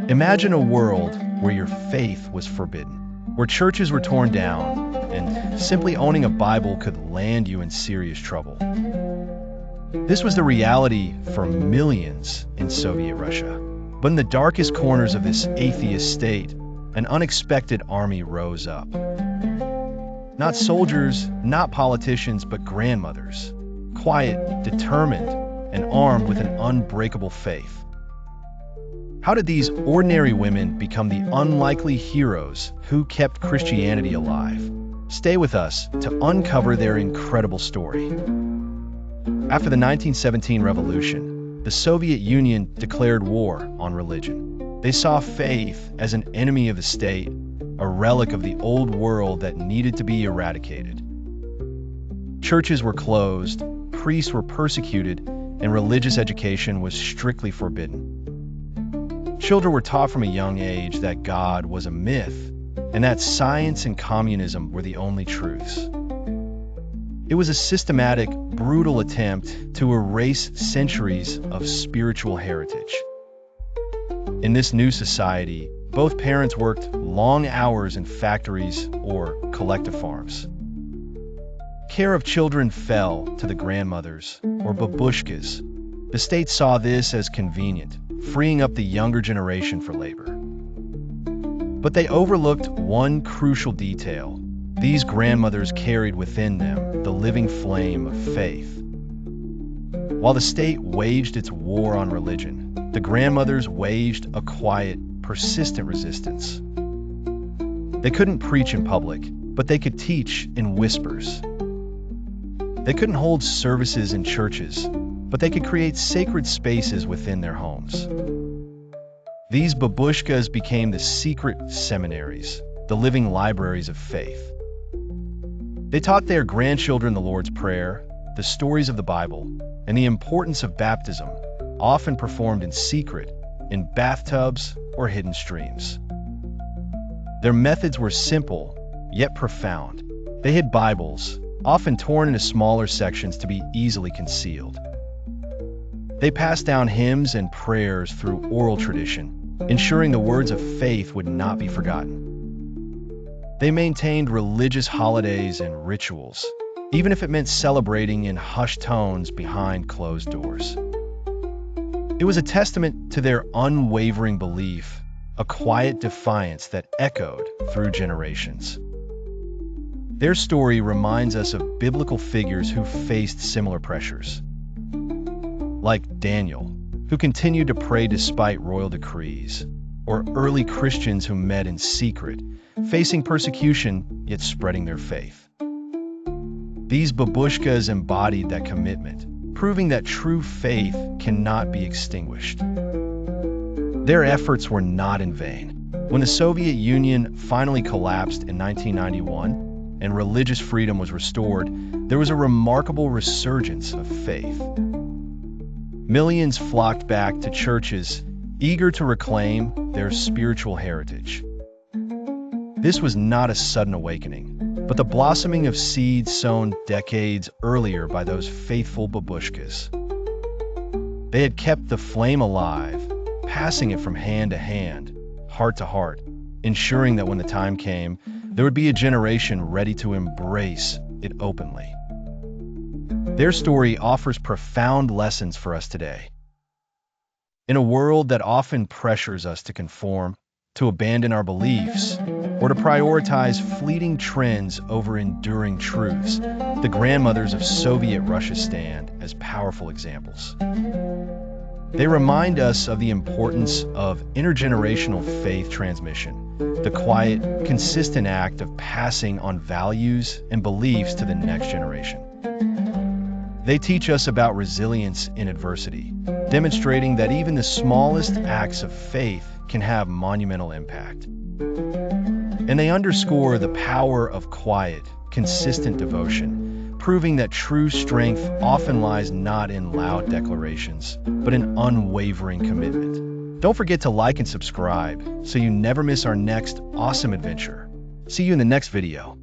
Imagine a world where your faith was forbidden, where churches were torn down, and simply owning a Bible could land you in serious trouble. This was the reality for millions in Soviet Russia. But in the darkest corners of this atheist state, an unexpected army rose up. Not soldiers, not politicians, but grandmothers, quiet, determined, and armed with an unbreakable faith. How did these ordinary women become the unlikely heroes who kept Christianity alive? Stay with us to uncover their incredible story. After the 1917 revolution, the Soviet Union declared war on religion. They saw faith as an enemy of the state, a relic of the old world that needed to be eradicated. Churches were closed, priests were persecuted, and religious education was strictly forbidden. Children were taught from a young age that God was a myth, and that science and communism were the only truths. It was a systematic, brutal attempt to erase centuries of spiritual heritage. In this new society, both parents worked long hours in factories or collective farms. Care of children fell to the grandmothers or babushkas. The state saw this as convenient, freeing up the younger generation for labor. But they overlooked one crucial detail. These grandmothers carried within them the living flame of faith. While the state waged its war on religion, the grandmothers waged a quiet, persistent resistance. They couldn't preach in public, but they could teach in whispers. They couldn't hold services in churches, but they could create sacred spaces within their homes. These babushkas became the secret seminaries, the living libraries of faith. They taught their grandchildren the Lord's Prayer, the stories of the Bible, and the importance of baptism, often performed in secret, in bathtubs or hidden streams. Their methods were simple, yet profound. They hid Bibles, often torn into smaller sections to be easily concealed. They passed down hymns and prayers through oral tradition, ensuring the words of faith would not be forgotten. They maintained religious holidays and rituals, even if it meant celebrating in hushed tones behind closed doors. It was a testament to their unwavering belief, a quiet defiance that echoed through generations. Their story reminds us of biblical figures who faced similar pressures, like Daniel, who continued to pray despite royal decrees, or early Christians who met in secret, facing persecution yet spreading their faith. These babushkas embodied that commitment, proving that true faith cannot be extinguished. Their efforts were not in vain. When the Soviet Union finally collapsed in 1991 and religious freedom was restored, there was a remarkable resurgence of faith. Millions flocked back to churches, eager to reclaim their spiritual heritage. This was not a sudden awakening, but the blossoming of seeds sown decades earlier by those faithful babushkas. They had kept the flame alive, passing it from hand to hand, heart to heart, ensuring that when the time came, there would be a generation ready to embrace it openly. Their story offers profound lessons for us today. In a world that often pressures us to conform, to abandon our beliefs, or to prioritize fleeting trends over enduring truths, the grandmothers of Soviet Russia stand as powerful examples. They remind us of the importance of intergenerational faith transmission, the quiet, consistent act of passing on values and beliefs to the next generation. They teach us about resilience in adversity, demonstrating that even the smallest acts of faith can have monumental impact. And they underscore the power of quiet, consistent devotion, proving that true strength often lies not in loud declarations, but in unwavering commitment. Don't forget to like and subscribe so you never miss our next awesome adventure. See you in the next video.